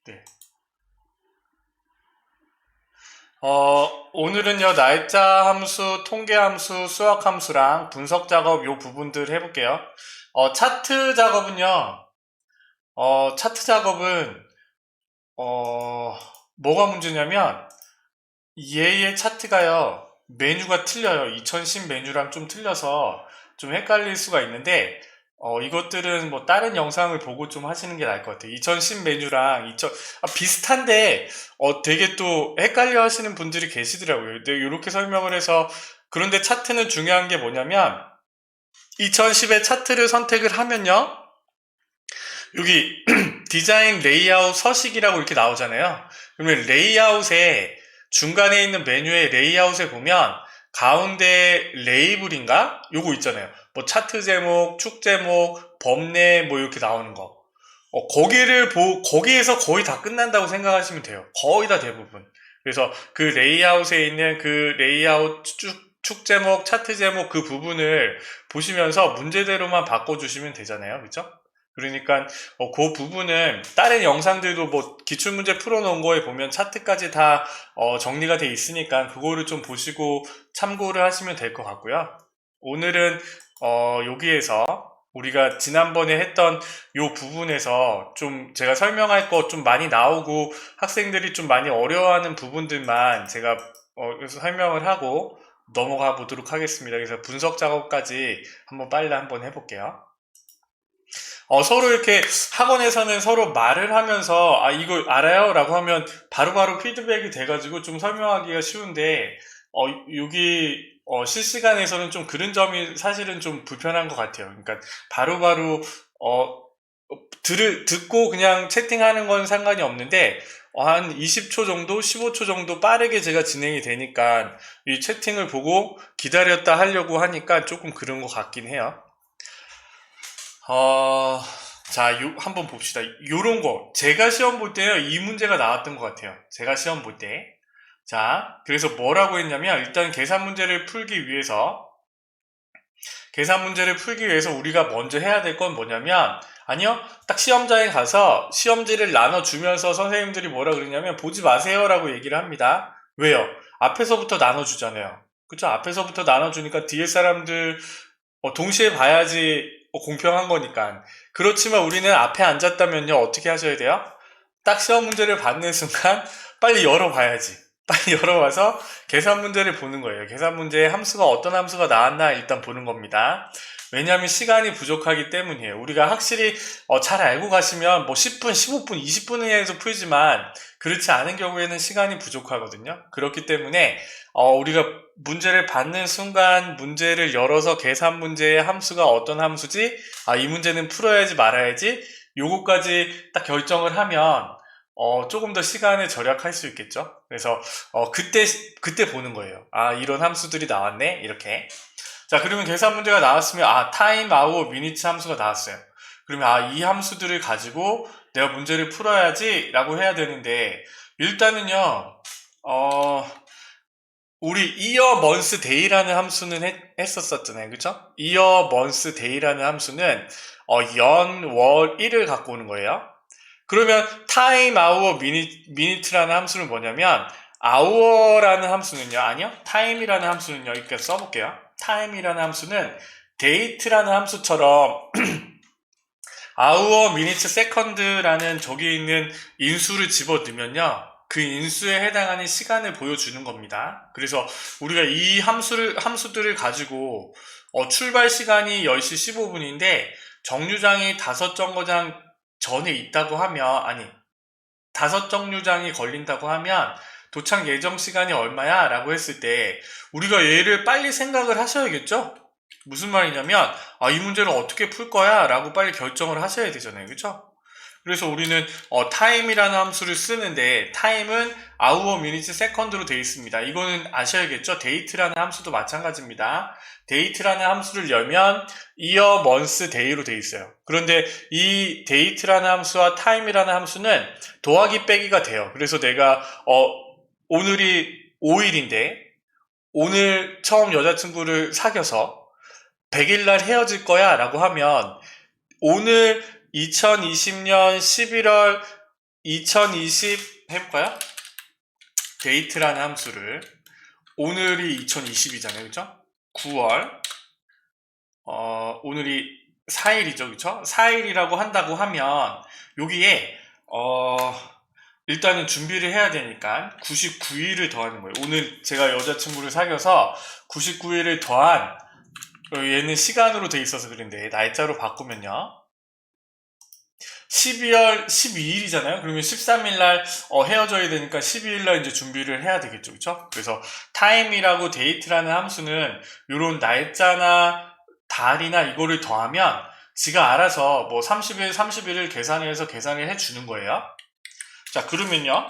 네. 오늘은요, 날짜 함수, 통계 함수, 수학 함수랑 분석 작업 요 부분들 해볼게요. 차트 작업은요, 차트 작업은, 뭐가 문제냐면, 얘의 차트가요, 메뉴가 틀려요. 2010 메뉴랑 좀 틀려서 좀 헷갈릴 수가 있는데, 이것들은 뭐 다른 영상을 보고 좀 하시는 게 나을 것 같아요. 2010 메뉴랑 비슷한데, 되게 또 헷갈려 하시는 분들이 계시더라고요. 근데 이렇게 설명을 해서, 그런데 차트는 중요한 게 뭐냐면, 2010의 차트를 선택을 하면요, 여기 디자인 레이아웃 서식이라고 이렇게 나오잖아요. 그러면 레이아웃에 중간에 있는 메뉴의 레이아웃에 보면 가운데 레이블인가? 요거 있잖아요. 뭐 차트 제목, 축 제목, 범례 뭐 이렇게 나오는 거. 거기에서 거의 다 끝난다고 생각하시면 돼요. 거의 다 대부분. 그래서 그 레이아웃에 있는 그 레이아웃 축 제목, 차트 제목 그 부분을 보시면서 문제대로만 바꿔주시면 되잖아요. 그쵸? 그러니까 그 부분은 다른 영상들도 뭐 기출문제 풀어놓은 거에 보면 차트까지 다 정리가 돼 있으니까 그거를 좀 보시고 참고를 하시면 될 것 같고요. 오늘은 여기에서 우리가 지난번에 했던 요 부분에서 좀 제가 설명할 거 좀 많이 나오고 학생들이 좀 많이 어려워하는 부분들만 제가 여기서 설명을 하고 넘어가 보도록 하겠습니다. 그래서 분석 작업까지 한번 빨리 한번 해볼게요. 서로 이렇게 학원에서는 서로 말을 하면서 이거 알아요? 라고 하면 바로바로 피드백이 돼가지고 좀 설명하기가 쉬운데 여기 실시간에서는 좀 그런 점이 사실은 좀 불편한 것 같아요. 그러니까 바로바로 듣고 그냥 채팅하는 건 상관이 없는데 한 20초 정도, 15초 정도 빠르게 제가 진행이 되니까 이 채팅을 보고 기다렸다 하려고 하니까 조금 그런 것 같긴 해요. 어, 자, 한번 봅시다. 요런 거. 제가 시험 볼 때요, 이 문제가 나왔던 것 같아요. 제가 시험 볼 때. 자, 그래서 뭐라고 했냐면, 일단 계산 문제를 풀기 위해서 우리가 먼저 해야 될 건 뭐냐면, 아니요, 딱 시험장에 가서 시험지를 나눠주면서 선생님들이 뭐라 그러냐면, 보지 마세요라고 얘기를 합니다. 왜요? 앞에서부터 나눠주잖아요. 그쵸? 앞에서부터 나눠주니까 뒤에 사람들 동시에 봐야지 공평한 거니까. 그렇지만 우리는 앞에 앉았다면요, 어떻게 하셔야 돼요? 딱 시험 문제를 받는 순간 빨리 열어봐야지. 빨리 열어봐서 계산 문제를 보는 거예요. 계산 문제에 함수가 어떤 함수가 나왔나 일단 보는 겁니다. 왜냐하면 시간이 부족하기 때문이에요. 우리가 확실히 잘 알고 가시면 뭐 10분, 15분, 20분에서 풀지만 그렇지 않은 경우에는 시간이 부족하거든요. 그렇기 때문에 우리가 문제를 받는 순간 문제를 열어서 계산 문제의 함수가 어떤 함수지? 이 문제는 풀어야지 말아야지? 요거까지 딱 결정을 하면 조금 더 시간을 절약할 수 있겠죠. 그래서 그때 보는 거예요. 이런 함수들이 나왔네 이렇게. 자, 그러면 계산 문제가 나왔으면 타임, 아워, 미니츠 함수가 나왔어요. 그러면 이 함수들을 가지고 내가 문제를 풀어야지 라고 해야 되는데 일단은요 우리 이어 먼스 데이라는 함수는 했었잖아요. 그쵸? 이어 먼스 데이라는 함수는 연, 월, 일을 갖고 오는 거예요. 그러면 타임, 아워, 미니트라는 함수는 뭐냐면 아워라는 함수는요. 아니요. 타임이라는 함수는요. 이렇게 써볼게요. 타임이라는 함수는 데이트라는 함수처럼 아우어 미니츠 세컨드라는 저기 있는 인수를 집어넣으면요. 그 인수에 해당하는 시간을 보여주는 겁니다. 그래서 우리가 이 함수들을 가지고 출발 시간이 10시 15분인데 정류장이 5정거장 전에 있다고 하면 다섯 정류장이 걸린다고 하면 도착 예정 시간이 얼마야? 라고 했을 때 우리가 얘를 빨리 생각을 하셔야겠죠? 무슨 말이냐면 이 문제를 어떻게 풀 거야? 라고 빨리 결정을 하셔야 되잖아요. 그쵸? 그래서 우리는 time이라는 함수를 쓰는데 time은 hour, minutes, second로 되어 있습니다. 이거는 아셔야겠죠? date라는 함수도 마찬가지입니다. date라는 함수를 열면 year, month, day로 되어 있어요. 그런데 이 date라는 함수와 time이라는 함수는 더하기 빼기가 돼요. 그래서 내가 오늘이 5일인데 오늘 처음 여자친구를 사귀어서 100일 날 헤어질 거야 라고 하면 오늘 2020년 11월 2020 해볼까요? 데이트라는 함수를 오늘이 2020이잖아요, 그쵸? 9월 오늘이 4일이죠, 그쵸? 4일이라고 한다고 하면 여기에 일단은 준비를 해야 되니까 99일을 더하는 거예요. 오늘 제가 여자친구를 사귀어서 99일을 더한 얘는 시간으로 돼 있어서 그런데 날짜로 바꾸면요 12월 12일이잖아요. 그러면 13일날 헤어져야 되니까 12일날 이제 준비를 해야 되겠죠, 그쵸? 그래서 time이라고 date라는 함수는 요런 날짜나 달이나 이거를 더하면 지가 알아서 뭐 30일, 31일 계산해서 계산을 해주는 거예요. 자, 그러면요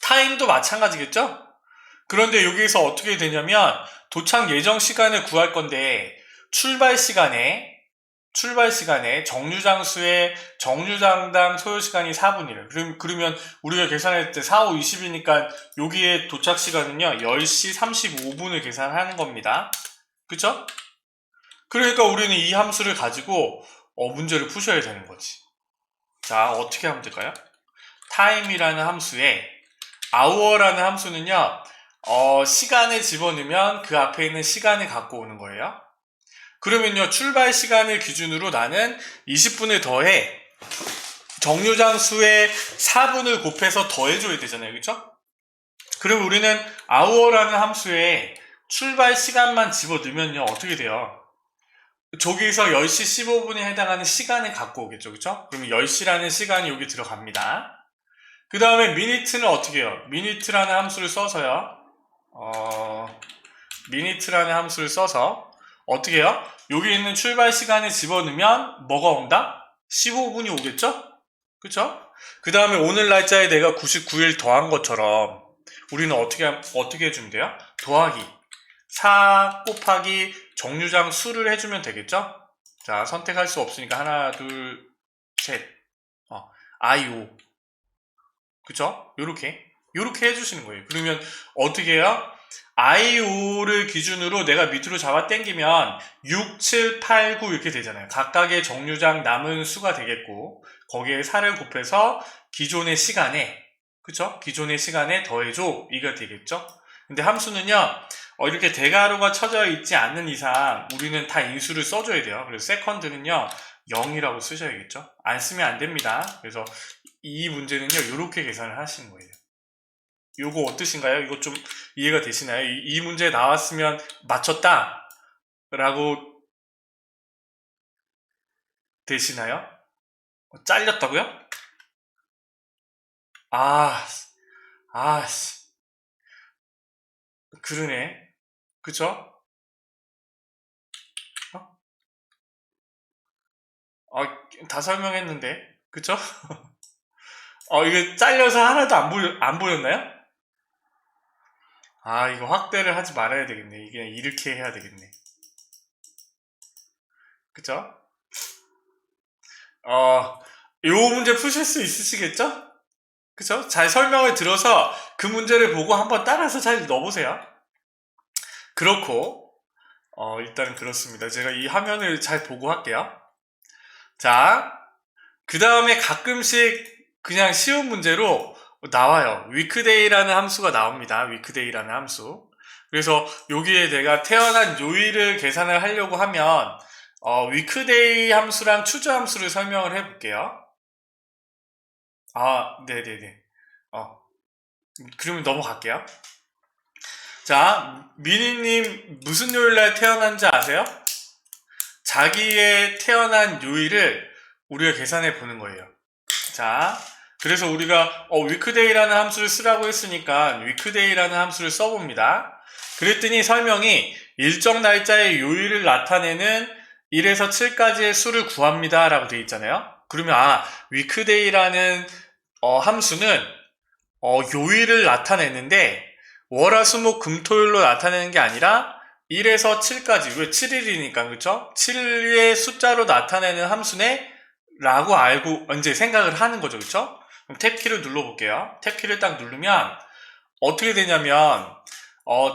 time도 마찬가지겠죠? 그런데 여기에서 어떻게 되냐면 도착 예정 시간을 구할 건데 출발 시간에 정류장수의 정류장당 소요시간이 4분이래요. 그러면 우리가 계산할 때 4, 5, 20이니까 여기에 도착 시간은요 10시 35분을 계산하는 겁니다. 그쵸? 그러니까 우리는 이 함수를 가지고 문제를 푸셔야 되는 거지. 자, 어떻게 하면 될까요? time이라는 함수에 hour라는 함수는요 시간을 집어넣으면 그 앞에 있는 시간을 갖고 오는 거예요. 그러면요 출발 시간을 기준으로 나는 20분을 더해 정류장 수의 4분을 곱해서 더해줘야 되잖아요, 그쵸? 그럼 우리는 hour라는 함수에 출발 시간만 집어넣으면요 어떻게 돼요? 저기서 10시 15분에 해당하는 시간을 갖고 오겠죠, 그쵸? 그러면 10시라는 시간이 여기 들어갑니다. 그 다음에 minute는 어떻게 해요? minute라는 함수를 써서요 minute라는 함수를 써서 어떻게 해요? 여기 있는 출발 시간을 집어넣으면 뭐가 온다? 15분이 오겠죠? 그쵸? 그 다음에 오늘 날짜에 내가 99일 더한 것처럼 우리는 어떻게 해주면 돼요? 더하기 4 곱하기 정류장 수를 해주면 되겠죠? 자, 선택할 수 없으니까 하나, 둘, 셋 I5 그쵸? 요렇게 해주시는 거예요. 그러면 어떻게 해요? I5를 기준으로 내가 밑으로 잡아 당기면 6, 7, 8, 9 이렇게 되잖아요. 각각의 정류장 남은 수가 되겠고 거기에 4를 곱해서 기존의 시간에 그쵸? 기존의 시간에 더해줘 이가 되겠죠? 근데 함수는요 이렇게 대괄호가 쳐져 있지 않는 이상 우리는 다 인수를 써줘야 돼요. 그래서 세컨드는요 0이라고 쓰셔야겠죠? 안 쓰면 안 됩니다. 그래서 이 문제는요 이렇게 계산을 하시는 거예요. 요거 어떠신가요? 이거 좀 이해가 되시나요? 이 문제 나왔으면 맞췄다 라고 되시나요? 잘렸다고요? 그러네. 그쵸? 다 설명했는데 그쵸? 이거 잘려서 하나도 안 보였나요? 이거 확대를 하지 말아야 되겠네. 이게 이렇게 해야 되겠네. 그쵸? 요 문제 푸실 수 있으시겠죠? 그쵸? 잘 설명을 들어서 그 문제를 보고 한번 따라서 잘 넣어보세요. 그렇고, 일단 그렇습니다. 제가 이 화면을 잘 보고 할게요. 자, 그 다음에 가끔씩 그냥 쉬운 문제로 나와요. weekday라는 함수가 나옵니다. weekday라는 함수. 그래서 여기에 내가 태어난 요일을 계산을 하려고 하면 weekday 함수랑 choose 함수를 설명을 해볼게요. 네네네. 그러면 넘어갈게요. 자, 미니님 무슨 요일날 태어난지 아세요? 자기의 태어난 요일을 우리가 계산해 보는 거예요. 자, 그래서 우리가 weekday라는 함수를 쓰라고 했으니까 weekday라는 함수를 써봅니다. 그랬더니 설명이 일정 날짜의 요일을 나타내는 1에서 7까지의 수를 구합니다 라고 되어 있잖아요. 그러면 weekday라는 함수는 요일을 나타내는데 월화수목금토일로 나타내는 게 아니라 1에서 7까지 왜 7일이니까 그쵸? 7의 숫자로 나타내는 함수네 라고 알고 이제 생각을 하는 거죠, 그쵸? 그럼 탭키를 눌러볼게요. 탭키를 딱 누르면 어떻게 되냐면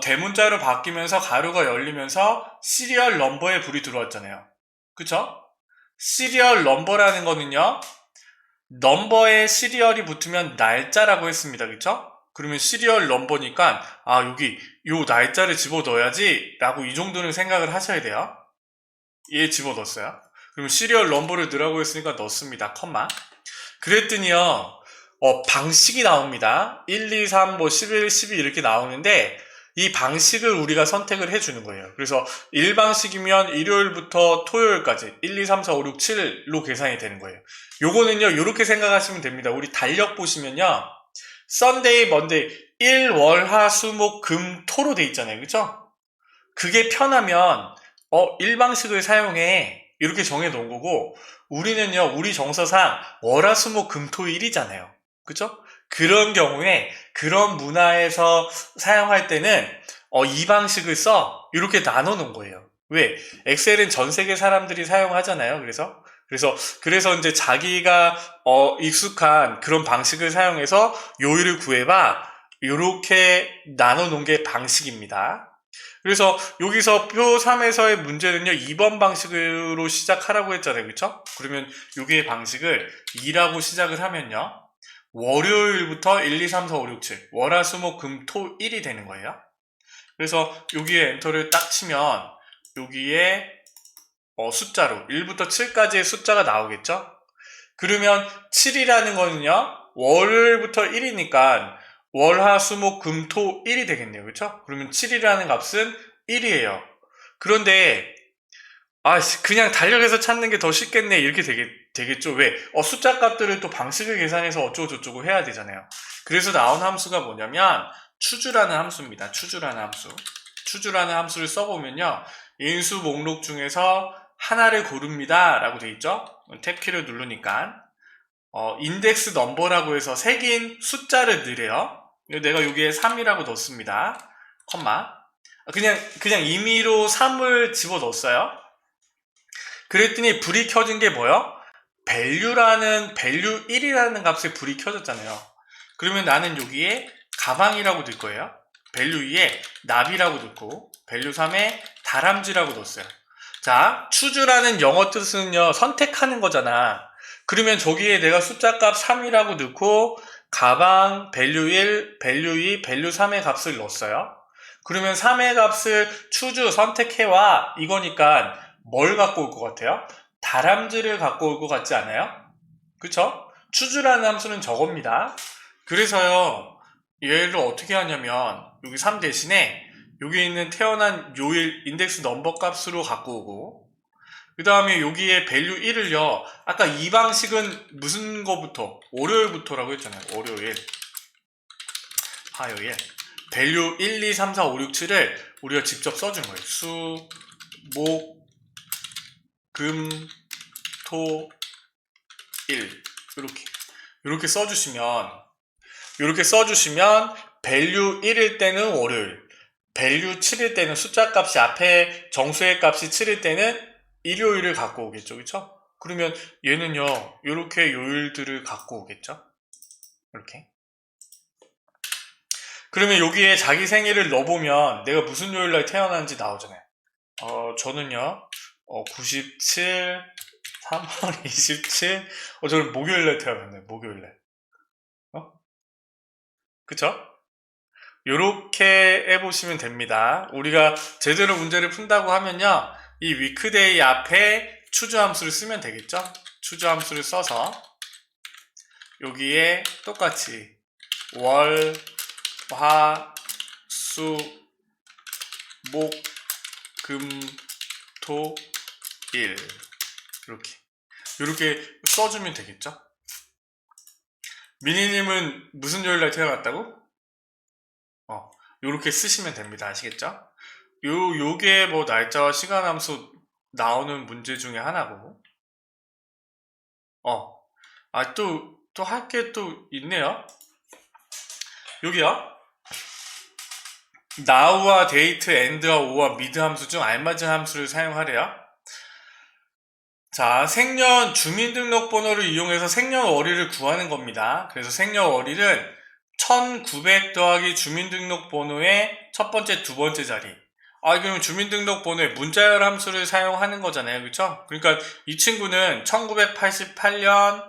대문자로 바뀌면서 가로가 열리면서 시리얼 넘버에 불이 들어왔잖아요. 그쵸? 시리얼 넘버라는 거는요 넘버에 시리얼이 붙으면 날짜라고 했습니다. 그쵸? 그러면 시리얼 넘버니까 여기 요 날짜를 집어넣어야지 라고 이 정도는 생각을 하셔야 돼요. 얘 집어넣었어요. 그럼 시리얼 넘버를 넣으라고 했으니까 넣습니다. 컴마. 그랬더니요. 방식이 나옵니다. 1, 2, 3, 뭐 11, 12 이렇게 나오는데 이 방식을 우리가 선택을 해주는 거예요. 그래서 1방식이면 일요일부터 토요일까지 1, 2, 3, 4, 5, 6, 7로 계산이 되는 거예요. 요거는요, 요렇게 생각하시면 됩니다. 우리 달력 보시면요. 썬데이, 먼데이, 일, 월, 화, 수, 목, 금, 토로 돼 있잖아요. 그죠? 그게 편하면 1방식을 사용해. 이렇게 정해 놓은 거고 우리는요, 우리 정서상 월, 화, 수, 목, 금, 토, 일이잖아요. 그죠? 그런 경우에 그런 문화에서 사용할 때는 이 방식을 써. 이렇게 나눠 놓은 거예요. 왜? 엑셀은 전 세계 사람들이 사용하잖아요. 그래서 이제 자기가 익숙한 그런 방식을 사용해서 요일을 구해봐. 요렇게 나눠 놓은 게 방식입니다. 그래서 여기서 표 3에서의 문제는요, 2번 방식으로 시작하라고 했잖아요. 그렇죠? 그러면 여기의 방식을 2라고 시작을 하면요. 월요일부터 1, 2, 3, 4, 5, 6, 7 월화수목금토 1이 되는 거예요. 그래서 여기에 엔터를 딱 치면 여기에 숫자로 1부터 7까지의 숫자가 나오겠죠? 그러면 7이라는 거는요, 월요일부터 1이니까 월화수목금토 1이 되겠네요. 그렇죠? 그러면 7이라는 값은 1이에요. 그런데 그냥 달력에서 찾는 게 더 쉽겠네. 이렇게 되겠죠. 왜? 숫자 값들을 또 방식을 계산해서 어쩌고저쩌고 해야 되잖아요. 그래서 나온 함수가 뭐냐면, 추주라는 함수입니다. 추주라는 함수. 추주라는 함수를 써보면요. 인수 목록 중에서 하나를 고릅니다. 라고 돼 있죠? 탭키를 누르니까. 인덱스 넘버라고 해서 색인 숫자를 넣으래요. 내가 여기에 3이라고 넣습니다. 컴마. 그냥 임의로 3을 집어 넣었어요. 그랬더니 불이 켜진 게 뭐요? 밸류 1이라는 값에 불이 켜졌잖아요. 그러면 나는 여기에 가방이라고 넣을 거예요. 밸류 2에 납이라고 넣고 밸류 3에 다람쥐라고 넣었어요. 자, 추주라는 영어 뜻은요, 선택하는 거잖아. 그러면 저기에 내가 숫자 값 3이라고 넣고 가방 밸류 1, 밸류 2, 밸류 3의 값을 넣었어요. 그러면 3의 값을 추주 선택해와 이거니까 뭘 갖고 올 것 같아요? 다람쥐를 갖고 올 것 같지 않아요? 그쵸? 추주라는 함수는 저겁니다. 그래서요, 얘를 어떻게 하냐면 여기 3 대신에 여기 있는 태어난 요일 인덱스 넘버 값으로 갖고 오고 그 다음에 여기에 밸류 1을요 아까 이 방식은 무슨 거부터? 월요일부터라고 했잖아요. 월요일, 화요일 밸류 1, 2, 3, 4, 5, 6, 7을 우리가 직접 써준 거예요. 수, 목, 금, 토, 일 이렇게 써주시면 밸류 1일 때는 월요일, 밸류 7일 때는 숫자 값이 앞에 정수의 값이 7일 때는 일요일을 갖고 오겠죠. 그쵸? 그러면 얘는요 이렇게 요일들을 갖고 오겠죠. 이렇게. 그러면 여기에 자기 생일을 넣어보면 내가 무슨 요일날 태어났는지 나오잖아요. 저는요 97 3월 27 저는 목요일날 태어났네요. 목요일날. 그쵸? 요렇게 해보시면 됩니다. 우리가 제대로 문제를 푼다고 하면요, 이 위크데이 앞에 추주 함수를 쓰면 되겠죠? 추주 함수를 써서 여기에 똑같이 월, 화, 수, 목, 금, 토, 일 이렇게 써주면 되겠죠? 미니님은 무슨 요일날 태어났다고? 요렇게 쓰시면 됩니다. 아시겠죠? 요게 뭐 날짜와 시간 함수 나오는 문제 중에 하나고. 또 할 게 또 있네요. 여기요. now와 date, and와 o와 mid 함수 중 알맞은 함수를 사용하래요. 자, 생년 주민등록번호를 이용해서 생년월일을 구하는 겁니다. 그래서 생년월일은 1900 더하기 주민등록번호의 첫 번째, 두 번째 자리. 그럼 주민등록번호에 문자열 함수를 사용하는 거잖아요. 그쵸? 그러니까 이 친구는 1988년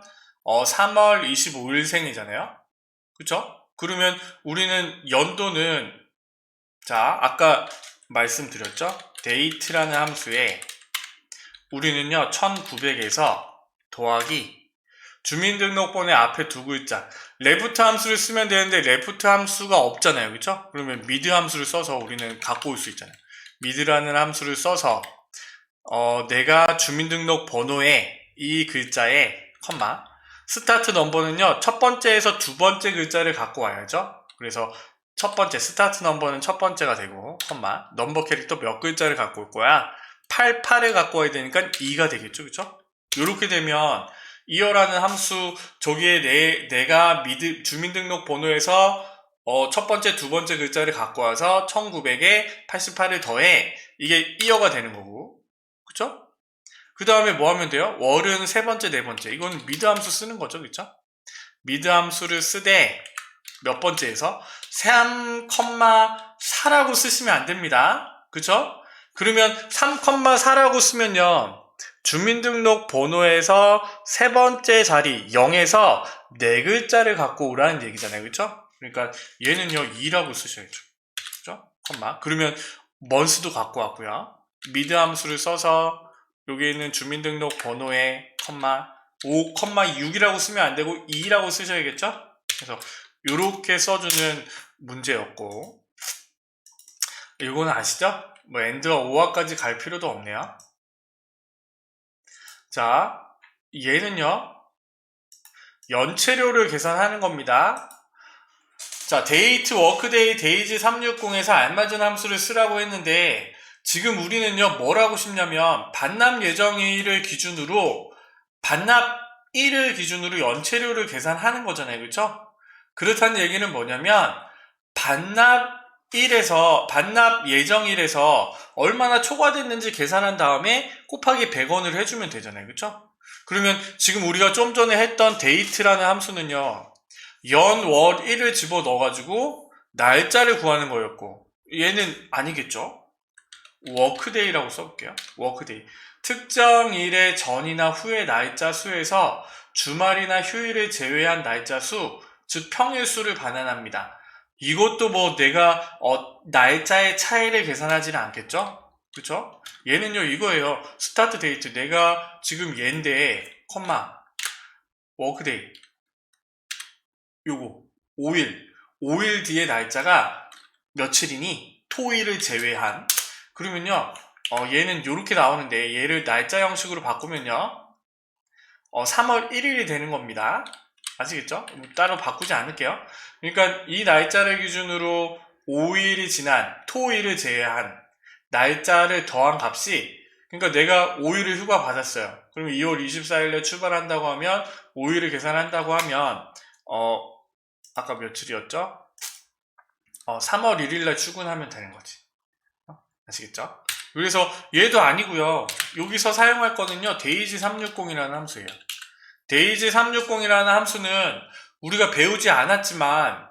3월 25일생이잖아요. 그쵸? 그러면 우리는 연도는, 자, 아까 말씀드렸죠? date라는 함수에 우리는요, 1900에서 더하기 주민등록번호 앞에 두 글자, 레프트 함수를 쓰면 되는데 레프트 함수가 없잖아요. 그쵸? 그러면 미드 함수를 써서 우리는 갖고 올 수 있잖아요. 미드라는 함수를 써서 내가 주민등록번호에 이 글자에 컴마 스타트 넘버는요, 첫 번째에서 두 번째 글자를 갖고 와야죠. 그래서 첫 번째 스타트 넘버는 첫 번째가 되고 컴마 넘버 캐릭터 몇 글자를 갖고 올 거야? 88을 갖고 와야 되니까 2가 되겠죠. 그쵸? 이렇게 되면 이어라는 함수, 저기에 내가 주민등록 번호에서 첫 번째, 두 번째 글자를 갖고 와서 1900에 88을 더해. 이게 이어가 되는 거고. 그쵸? 그 다음에 뭐 하면 돼요? 월은 세 번째, 네 번째. 이건 미드 함수 쓰는 거죠. 그쵸? 미드 함수를 쓰되 몇 번째에서 3,4라고 쓰시면 안 됩니다. 그쵸? 그러면 3,4라고 쓰면요, 주민등록 번호에서 세 번째 자리 0에서 네 글자를 갖고 오라는 얘기잖아요. 그쵸? 그러니까 얘는요 2라고 쓰셔야죠. 그죠? 컴마. 그러면 먼스도 갖고 왔고요. 미드 함수를 써서 여기 있는 주민등록 번호에 컴마 5,6이라고 쓰면 안 되고 2라고 쓰셔야겠죠? 그래서 이렇게 써주는 문제였고, 이거는 아시죠? 뭐 엔드와 오화까지 갈 필요도 없네요. 자, 얘는요 연체료를 계산하는 겁니다. 자, 데이트 워크데이 데이지 360에서 알맞은 함수를 쓰라고 했는데, 지금 우리는요 뭘 하고 싶냐면 반납 예정일을 기준으로 반납 일을 기준으로 연체료를 계산하는 거잖아요. 그렇죠? 그렇다는 얘기는 뭐냐면 반납 예정일에서 얼마나 초과됐는지 계산한 다음에 곱하기 100원을 해주면 되잖아요. 그렇죠? 그러면 지금 우리가 좀 전에 했던 데이트라는 함수는요, 연, 월, 일을 집어 넣어가지고 날짜를 구하는 거였고, 얘는 아니겠죠? 워크데이라고 써볼게요. 워크데이. 특정 일의 전이나 후의 날짜 수에서 주말이나 휴일을 제외한 날짜 수, 즉 평일 수를 반환합니다. 이것도 뭐 내가 날짜의 차이를 계산하지는 않겠죠? 그쵸? 얘는요 이거예요. 스타트 데이트. 내가 지금 얘인데 컴마 워크데이 요거 5일 뒤에 날짜가 며칠이니? 토일을 제외한. 그러면요 얘는 이렇게 나오는데 얘를 날짜 형식으로 바꾸면요 3월 1일이 되는 겁니다. 아시겠죠? 따로 바꾸지 않을게요. 그러니까 이 날짜를 기준으로 5일이 지난 토일을 제외한 날짜를 더한 값이, 그러니까 내가 5일을 휴가 받았어요. 그러면 2월 24일에 출발한다고 하면 5일을 계산한다고 하면 아까 며칠이었죠? 3월 1일날 출근하면 되는 거지. 아시겠죠? 그래서 얘도 아니고요. 여기서 사용할 거는요 데이지 360이라는 함수예요. 데이지 360이라는 함수는 우리가 배우지 않았지만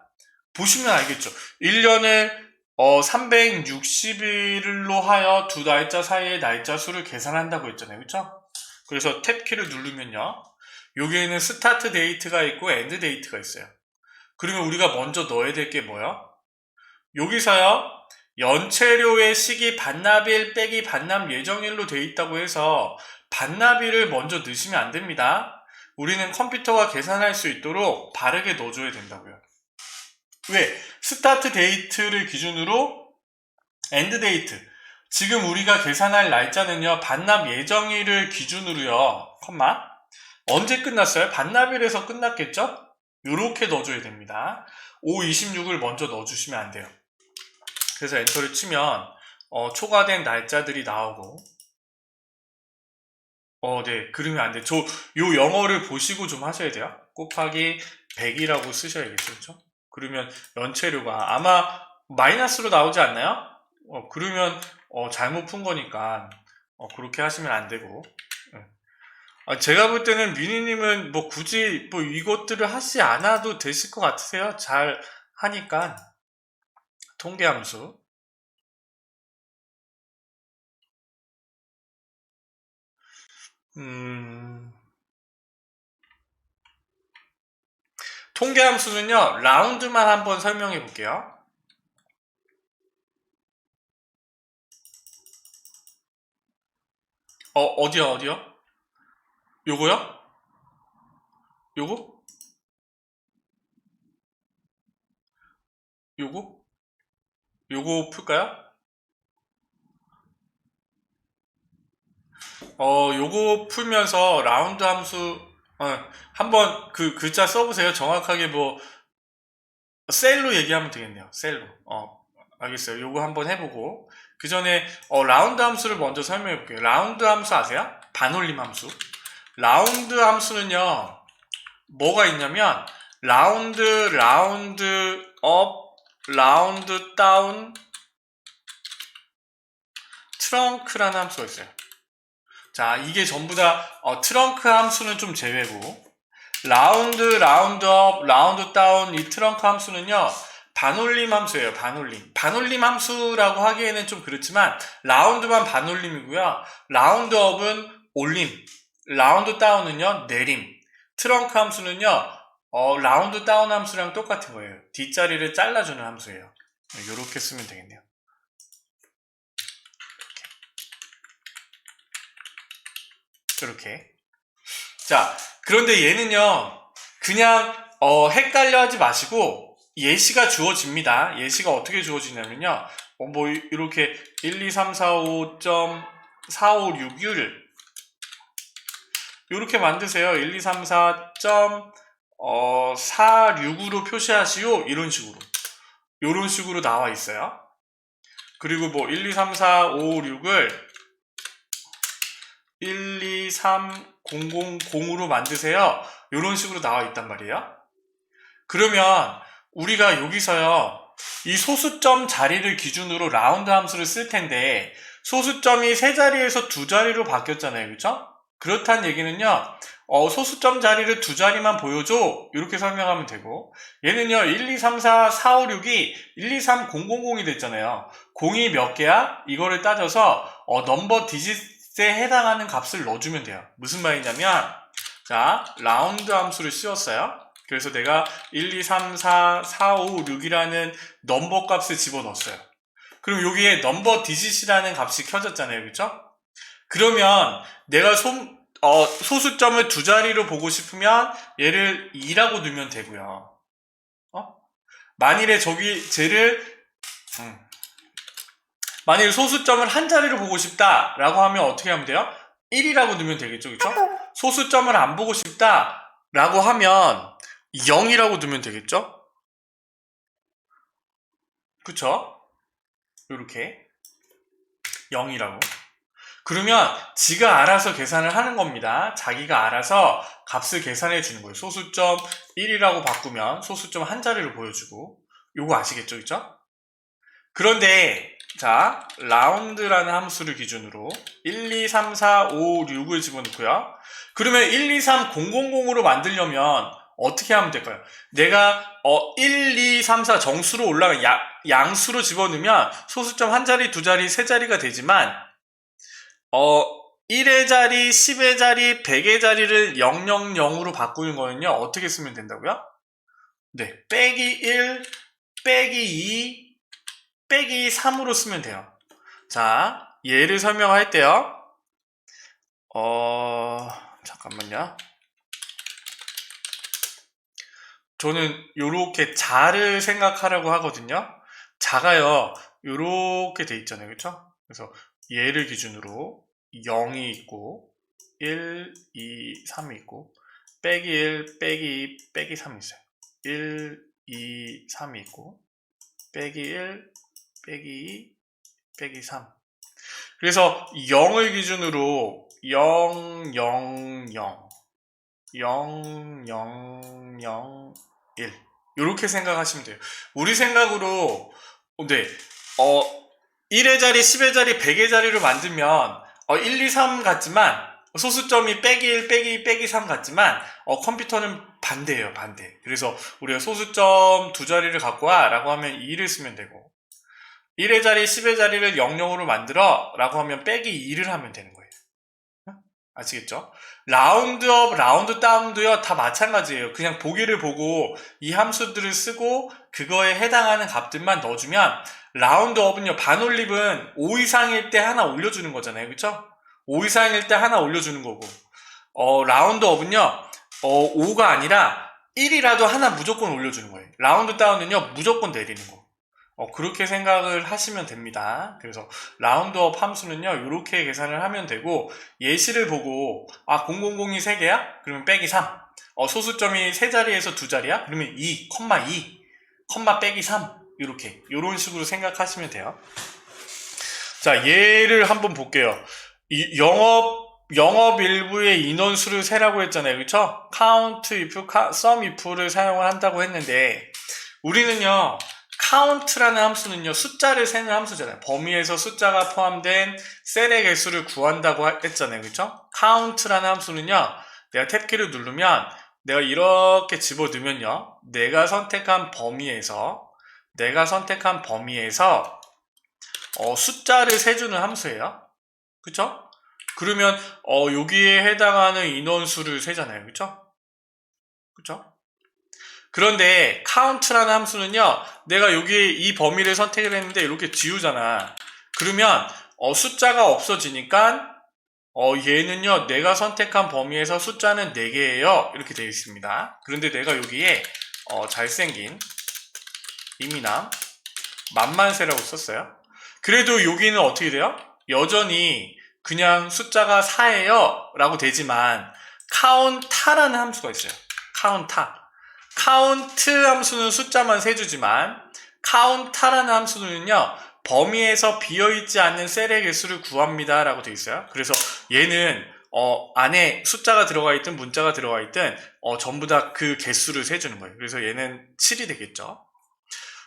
보시면 알겠죠. 1년을 360일로 하여 두 날짜 사이의 날짜 수를 계산한다고 했잖아요. 그쵸? 그래서 탭키를 누르면요 여기에는 스타트 데이트가 있고 엔드 데이트가 있어요. 그러면 우리가 먼저 넣어야 될 게 뭐예요? 여기서요 연체료의 시기 반납일 빼기 반납 예정일로 되어 있다고 해서 반납일을 먼저 넣으시면 안 됩니다. 우리는 컴퓨터가 계산할 수 있도록 바르게 넣어줘야 된다고요. 왜? 스타트 데이트를 기준으로 엔드 데이트, 지금 우리가 계산할 날짜는요 반납 예정일을 기준으로요 컴마 언제 끝났어요? 반납일에서 끝났겠죠? 이렇게 넣어줘야 됩니다. 526을 먼저 넣어주시면 안 돼요. 그래서 엔터를 치면 초과된 날짜들이 나오고, 네, 그러면 안 돼. 요 영어를 보시고 좀 하셔야 돼요. 곱하기 100이라고 쓰셔야겠죠. 그렇죠? 그러면 연체료가 아마 마이너스로 나오지 않나요? 그러면 잘못 푼 거니까 그렇게 하시면 안 되고. 제가 볼 때는 미니님은 뭐 굳이 뭐 이것들을 하지 않아도 되실 것 같으세요. 잘 하니까. 통계함수. 음, 통계 함수는요, 라운드만 한번 설명해 볼게요. 어디요? 요거요? 요거? 요거? 요거 풀까요? 요거 풀면서 라운드 함수, 한번 그 글자 써보세요. 정확하게 뭐, 셀로 얘기하면 되겠네요. 셀로. 알겠어요. 요거 한번 해보고. 그 전에, 라운드 함수를 먼저 설명해 볼게요. 라운드 함수 아세요? 반올림 함수. 라운드 함수는요, 뭐가 있냐면, 라운드 업, 라운드 다운, 트렁크라는 함수가 있어요. 자, 이게 전부 다 트렁크 함수는 좀 제외고 라운드 업, 라운드 다운 이 트렁크 함수는요. 반올림 함수예요. 반올림 함수라고 하기에는 좀 그렇지만 라운드만 반올림이고요. 라운드 업은 올림, 라운드 다운은요. 내림. 트렁크 함수는요. 라운드 다운 함수랑 똑같은 거예요. 뒷자리를 잘라주는 함수예요. 이렇게 쓰면 되겠네요. 이렇게. 자, 그런데 얘는요, 그냥, 헷갈려 하지 마시고, 예시가 주어집니다. 예시가 어떻게 주어지냐면요, 뭐, 이렇게 1, 2, 3, 4, 5.4566을, 이렇게 만드세요. 1, 2, 3, 4.46으로 표시하시오. 이런 식으로. 이런 식으로 나와 있어요. 그리고 뭐, 1, 2, 3, 4, 5, 6을 1, 2, 3, 0, 0, 0으로 만드세요. 이런 식으로 나와 있단 말이에요. 그러면 우리가 여기서요. 이 소수점 자리를 기준으로 라운드 함수를 쓸 텐데 소수점이 세 자리에서 두 자리로 바뀌었잖아요. 그렇죠? 그렇다는 얘기는요. 소수점 자리를 두 자리만 보여줘. 이렇게 설명하면 되고 얘는요. 1, 2, 3, 4, 4, 5, 6이 1, 2, 3, 0, 0, 0이 됐잖아요. 0이 몇 개야? 이거를 따져서 넘버 디짓에 해당하는 값을 넣어주면 돼요. 무슨 말이냐면 자, 라운드 함수를 씌웠어요. 그래서 내가 1, 2, 3, 4, 4, 5, 6이라는 넘버 값을 집어넣었어요. 그럼 여기에 넘버 디짓이라는 값이 켜졌잖아요. 그렇죠? 그러면 내가 소수점을 두 자리로 보고 싶으면 얘를 2라고 두면 되고요. 만일에 만일 소수점을 한 자리로 보고 싶다라고 하면 어떻게 하면 돼요? 1이라고 두면 되겠죠. 그렇죠? 소수점을 안 보고 싶다라고 하면 0이라고 두면 되겠죠? 그쵸? 이렇게 0이라고. 그러면 지가 알아서 계산을 하는 겁니다. 자기가 알아서 값을 계산해 주는 거예요. 소수점 1이라고 바꾸면 소수점 한 자리를 보여주고 요거 아시겠죠? 그쵸? 그런데 자, 라운드라는 함수를 기준으로 1, 2, 3, 4, 5, 6을 집어넣고요. 그러면 1, 2, 3, 0, 0, 0으로 만들려면 어떻게 하면 될까요? 내가 1, 2, 3, 4 정수로 올라간 양수로 집어넣으면 소수점 한 자리, 두 자리, 세 자리가 되지만 1의 자리, 10의 자리, 100의 자리를 0, 0, 0으로 바꾸는 거는요. 어떻게 쓰면 된다고요? 네, 빼기 1, 빼기 2, 빼기 3으로 쓰면 돼요. 자, 예를 설명할 때요. 잠깐만요. 저는 요렇게 자를 생각하려고 하거든요. 자가요, 요렇게 돼 있잖아요. 그쵸? 그래서 얘를 기준으로 0이 있고, 1, 2, 3이 있고, 빼기 1, 빼기 2, 빼기 3이 있어요. 1, 2, 3이 있고, 빼기 1, 빼기 2, 빼기 3. 그래서 0을 기준으로 0, 0, 0, 0, 0, 0, 1 이렇게 생각하시면 돼요. 우리 생각으로 네, 1의 자리, 10의 자리, 100의 자리로 만들면 1, 2, 3 같지만 소수점이 빼기 1, 빼기 2, 빼기 3 같지만 컴퓨터는 반대예요. 반대. 그래서 우리가 소수점 두 자리를 갖고 와 라고 하면 2를 쓰면 되고 1의 자리, 10의 자리를 0, 0으로 만들어 라고 하면 빼기 2를 하면 되는 거예요. 아시겠죠? 라운드업, 라운드 다운도요, 다 마찬가지예요. 그냥 보기를 보고 이 함수들을 쓰고 그거에 해당하는 값들만 넣어주면, 라운드업은요, 반올림은 5 이상일 때 하나 올려주는 거잖아요. 그쵸? 5 이상일 때 하나 올려주는 거고, 라운드업은요, 5가 아니라 1이라도 하나 무조건 올려주는 거예요. 라운드 다운은요, 무조건 내리는 거. 그렇게 생각을 하시면 됩니다. 그래서 라운드업 함수는요, 이렇게 계산을 하면 되고, 예시를 보고 000이 3개야? 그러면 빼기 3. 소수점이 3자리에서 2자리야? 그러면 2, 2, 빼기 3. 이런 식으로 생각하시면 돼요. 자, 예를 한번 볼게요. 영업 일부의 인원수를 세라고 했잖아요. 그쵸? count if, sum if를 사용을 한다고 했는데, 우리는요, count라는 함수는요, 숫자를 세는 함수잖아요. 범위에서 숫자가 포함된 셀의 개수를 구한다고 했잖아요. 그쵸? count라는 함수는요, 내가 탭키를 누르면 내가 이렇게 집어넣으면요, 내가 선택한 범위에서 숫자를 세주는 함수예요. 그쵸? 그러면 여기에 해당하는 인원수를 세잖아요. 그쵸? 그런데 count라는 함수는요, 내가 여기 이 범위를 선택을 했는데 이렇게 지우잖아. 그러면 숫자가 없어지니까 얘는요, 내가 선택한 범위에서 숫자는 4개예요. 이렇게 되어 있습니다. 그런데 내가 여기에 잘생긴 이민남 만만세라고 썼어요. 그래도 여기는 어떻게 돼요? 여전히 그냥 숫자가 4예요 라고 되지만, count라는 함수가 있어요. count 함수는 숫자만 세주지만, count라는 함수는요, 범위에서 비어있지 않는 셀의 개수를 구합니다 라고 되어 있어요. 그래서 얘는 안에 숫자가 들어가 있든 문자가 들어가 있든 전부 다 그 개수를 세주는 거예요. 그래서 얘는 7이 되겠죠.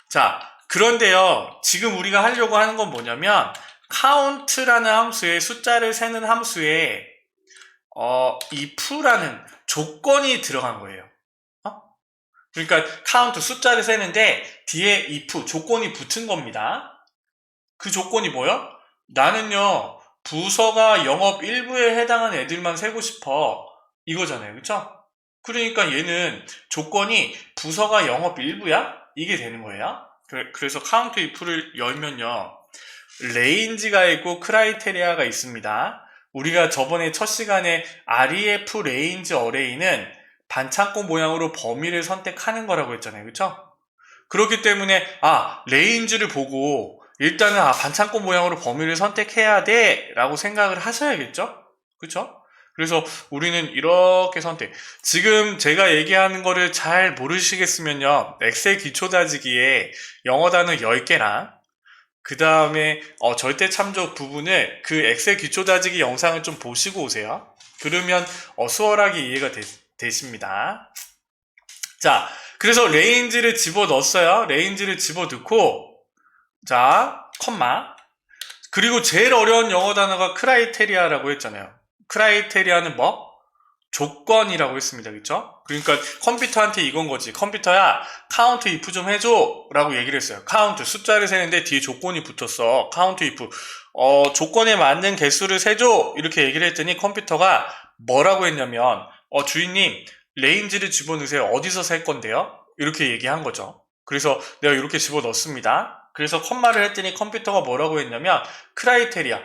자, 그런데요, 지금 우리가 하려고 하는 건 뭐냐면, count라는 함수에, 숫자를 세는 함수에 if라는 조건이 들어간 거예요. 그러니까 count, 숫자를 세는데 뒤에 if, 조건이 붙은 겁니다. 그 조건이 뭐야? 나는요, 부서가 영업 일부에 해당하는 애들만 세고 싶어, 이거잖아요. 그쵸? 그러니까 얘는 조건이 부서가 영업 일부야? 이게 되는 거예요. 그래서 count if를 열면요, 레인지가 있고 크라이테리아가 있습니다. 우리가 저번에 첫 시간에 REF 레인지 어레이는 반창고 모양으로 범위를 선택하는 거라고 했잖아요. 그쵸? 그렇기 때문에 레인지를 보고 일단은 반창고 모양으로 범위를 선택해야 돼 라고 생각을 하셔야겠죠? 그쵸? 그래서 우리는 이렇게 지금 제가 얘기하는 거를 잘 모르시겠으면요, 엑셀 기초 다지기에 영어 단어 10개랑 그 다음에 절대 참조 부분을 그 엑셀 기초 다지기 영상을 좀 보시고 오세요. 그러면 수월하게 이해가 되십니다. 자, 그래서 레인지를 집어넣었어요. 레인지를 집어넣고, 자, 컴마. 그리고 제일 어려운 영어 단어가 크라이테리아라고 했잖아요. 크라이테리아는 뭐? 조건이라고 했습니다. 그쵸? 그러니까 컴퓨터한테 이건 거지. 컴퓨터야, count if 좀 해줘 라고 얘기를 했어요. count, 숫자를 세는데 뒤에 조건이 붙었어. count if, 조건에 맞는 개수를 세줘 이렇게 얘기를 했더니 컴퓨터가 뭐라고 했냐면, 주인님, 레인지를 집어넣으세요. 어디서 셀 건데요? 이렇게 얘기한 거죠. 그래서 내가 이렇게 집어넣습니다. 그래서 컴마를 했더니 컴퓨터가 뭐라고 했냐면, 크라이테리아,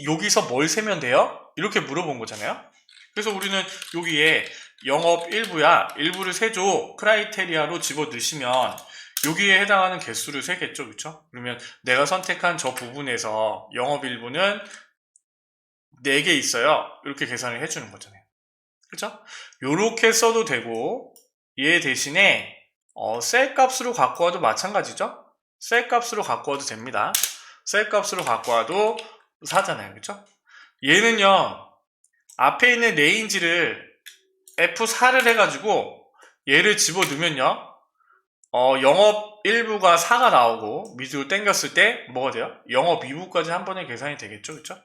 여기서 뭘 세면 돼요? 이렇게 물어본 거잖아요. 그래서 우리는 여기에 영업 일부를 세줘 크라이테리아로 집어넣으시면 여기에 해당하는 개수를 세겠죠. 그쵸? 그러면 내가 선택한 저 부분에서 영업 일부는 4개 있어요. 이렇게 계산을 해주는 거잖아요. 그쵸? 요렇게 써도 되고, 얘 대신에 셀 값으로 갖고 와도 마찬가지죠? 셀 값으로 갖고 와도 됩니다. 셀 값으로 갖고 와도 4잖아요. 그쵸? 얘는요, 앞에 있는 레인지를 F4를 해가지고 얘를 집어넣으면요, 영업 1부가 4가 나오고 밑으로 당겼을 때 뭐가 돼요? 영업 2부까지 한 번에 계산이 되겠죠. 그쵸?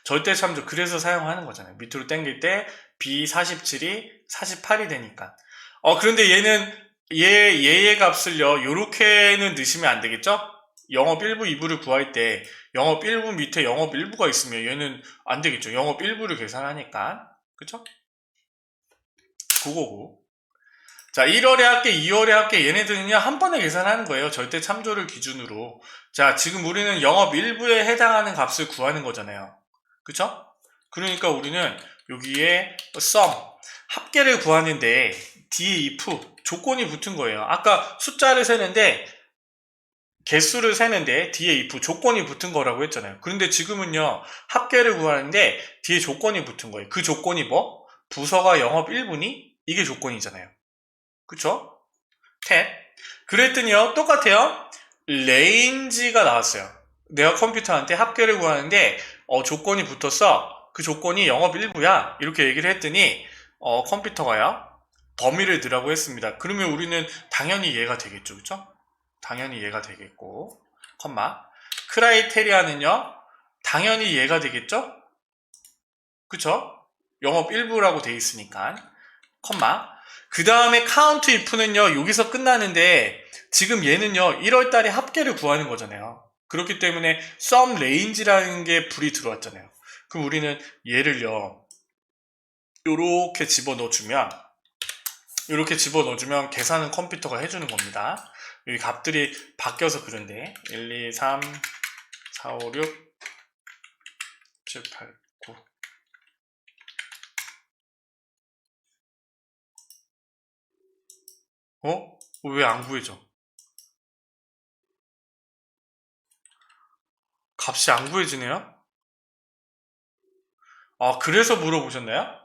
절대 참조, 그래서 사용하는 거잖아요. 밑으로 당길 때 B47이 48이 되니까. 그런데 얘의 값을요, 요렇게는 넣으시면 안 되겠죠? 영업 1부, 2부를 구할 때 영업 1부 밑에 영업 1부가 있으면 얘는 안 되겠죠. 영업 1부를 계산하니까. 그쵸? 그거고. 자, 1월에 합계, 2월에 합계 얘네들은요 한 번에 계산하는 거예요. 절대 참조를 기준으로. 자, 지금 우리는 영업 1부에 해당하는 값을 구하는 거잖아요. 그쵸? 그러니까 우리는 여기에 sum 합계를 구하는데 뒤에 if 조건이 붙은 거예요. 아까 숫자를 세는데 개수를 세는데 뒤에 if 조건이 붙은 거라고 했잖아요. 그런데 지금은요 합계를 구하는데 뒤에 조건이 붙은 거예요. 그 조건이 뭐? 부서가 영업 1분이? 이게 조건이잖아요. 그쵸? 탭. 그랬더니요 똑같아요. 레인지가 나왔어요. 내가 컴퓨터한테 합계를 구하는데 조건이 붙었어. 그 조건이 영업 1부야. 이렇게 얘기를 했더니 컴퓨터가요 범위를 넣으라고 했습니다. 그러면 우리는 당연히 얘가 되겠죠. 그쵸? 당연히 얘가 되겠고 컴마 크라이테리아는요 당연히 얘가 되겠죠? 그쵸? 영업 1부라고 돼 있으니까 컴마 그 다음에 count if는요 여기서 끝나는데 지금 얘는요 1월달에 합계를 구하는 거잖아요. 그렇기 때문에 sum range라는 게 불이 들어왔잖아요. 그럼 우리는 얘를요 요렇게 집어넣어주면 계산은 컴퓨터가 해주는 겁니다. 여기 값들이 바뀌어서 그런데 1, 2, 3, 4, 5, 6, 7, 8, 9 왜 안 구해져? 값이 안 구해지네요? 아, 그래서 물어보셨나요?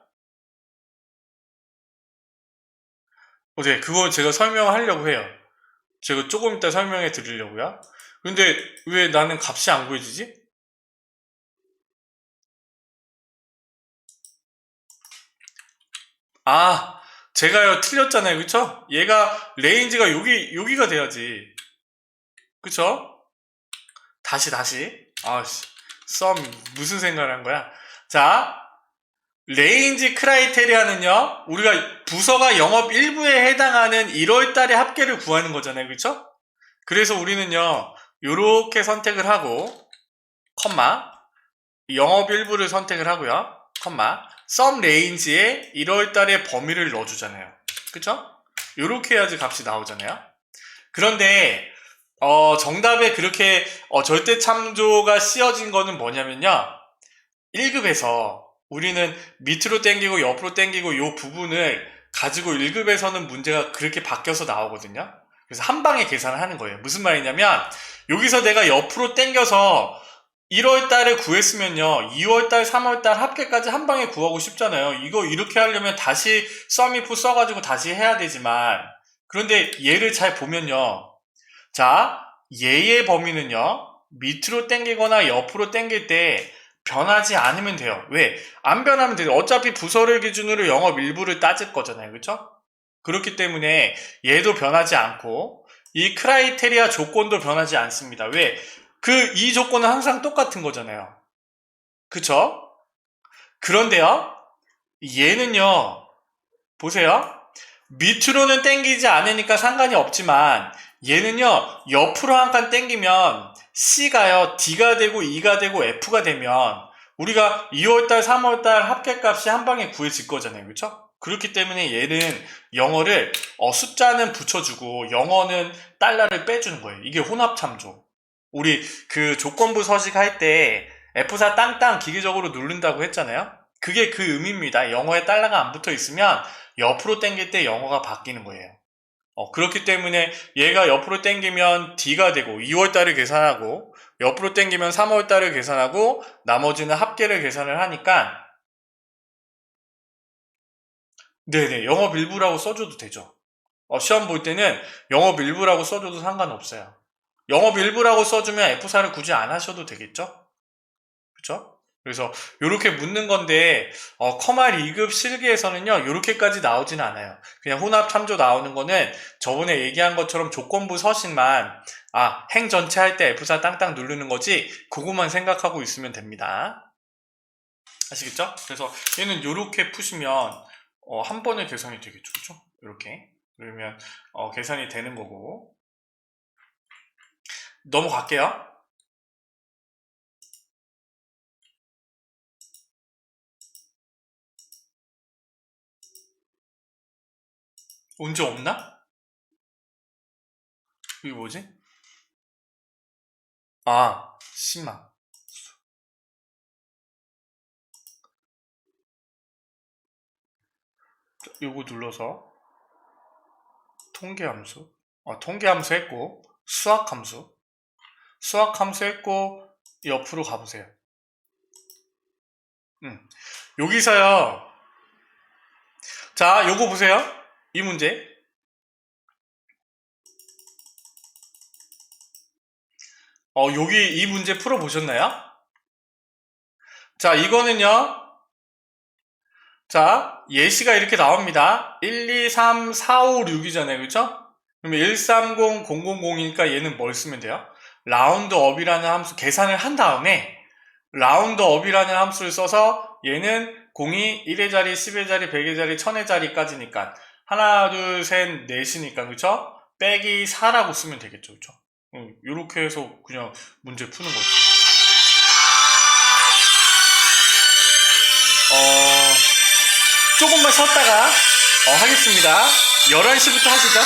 네, 그거 제가 설명하려고 해요. 제가 조금 이따 설명해 드리려고요. 근데 왜 나는 값이 안 구해지지? 아, 제가요 틀렸잖아요. 그쵸? 얘가 레인지가 여기가 돼야지. 그쵸? 다시. 아씨, 썸 무슨 생각을 한 거야? 자, 레인지 크라이테리아는요, 우리가 부서가 영업 일부에 해당하는 1월 달에 합계를 구하는 거잖아요. 그쵸? 그래서 우리는요, 요렇게 선택을 하고, 컴마, 영업 일부를 선택을 하고요, 컴마, 썸 레인지에 1월 달에 범위를 넣어주잖아요. 그쵸? 요렇게 해야지 값이 나오잖아요. 그런데, 정답에 그렇게, 절대 참조가 씌어진 거는 뭐냐면요, 1급에서 우리는 밑으로 당기고 옆으로 당기고 이 부분을 가지고 1급에서는 문제가 그렇게 바뀌어서 나오거든요. 그래서 한 방에 계산을 하는 거예요. 무슨 말이냐면 여기서 내가 옆으로 당겨서 1월 달에 구했으면요 2월 달, 3월 달 합계까지 한 방에 구하고 싶잖아요. 이거 이렇게 하려면 다시 썸이프 써가지고 다시 해야 되지만 그런데 얘를 잘 보면요. 자, 얘의 범위는요 밑으로 당기거나 옆으로 당길 때 변하지 않으면 돼요. 왜? 안 변하면 돼요. 어차피 부서를 기준으로 영업 일부를 따질 거잖아요. 그쵸? 그렇기 때문에 얘도 변하지 않고 이 크라이테리아 조건도 변하지 않습니다. 왜? 이 조건은 항상 똑같은 거잖아요. 그쵸? 그런데요, 얘는요, 보세요. 밑으로는 당기지 않으니까 상관이 없지만 얘는요, 옆으로 한 칸 당기면 C가요, D가 되고 E가 되고 F가 되면 우리가 2월달, 3월달 합계값이 한 방에 구해질 거잖아요. 그렇죠? 그렇기 때문에 얘는 영어를 숫자는 붙여주고 영어는 달러를 빼주는 거예요. 이게 혼합참조. 우리 그 조건부 서식 할 때 F4 땅땅 기계적으로 누른다고 했잖아요. 그게 그 의미입니다. 영어에 달러가 안 붙어 있으면 옆으로 당길 때 영어가 바뀌는 거예요. 그렇기 때문에 얘가 옆으로 당기면 D가 되고 2월달을 계산하고 옆으로 당기면 3월달을 계산하고 나머지는 합계를 계산을 하니까 네네 영업 일부라고 써줘도 되죠. 시험 볼 때는 영업 일부라고 써줘도 상관없어요. 영업 일부라고 써주면 F4를 굳이 안 하셔도 되겠죠? 그쵸? 그래서 이렇게 묻는 건데 커마 2급 실기에서는요 이렇게까지 나오지는 않아요. 그냥 혼합 참조 나오는 거는 저번에 얘기한 것처럼 조건부 서식만 행 전체 할 때 F4 땅땅 누르는 거지 그것만 생각하고 있으면 됩니다. 아시겠죠? 그래서 얘는 이렇게 푸시면 한 번에 계산이 되겠죠. 그쵸? 이렇게 그러면 계산이 되는 거고 넘어갈게요. 언제 없나? 이게 뭐지? 아, 심화. 요거 눌러서 통계함수. 통계함수 했고, 수학함수. 수학함수 했고, 옆으로 가보세요. 여기서요. 자, 요거 보세요. 이 문제. 여기 이 문제 풀어보셨나요? 자, 이거는요. 자, 예시가 이렇게 나옵니다. 1, 2, 3, 4, 5, 6이잖아요. 그쵸? 그러면 1, 3, 0, 0, 0, 0이니까 얘는 뭘 쓰면 돼요? 라운드업이라는 함수 계산을 한 다음에 라운드업이라는 함수를 써서 얘는 0이 1의 자리, 10의 자리, 100의 자리, 1000의 자리까지니까 하나, 둘, 셋, 넷이니까 그쵸? 빼기 4라고 쓰면 되겠죠. 그쵸? 요렇게 해서 그냥 문제 푸는 거죠. 조금만 쉬었다가 하겠습니다. 11시부터 하시죠.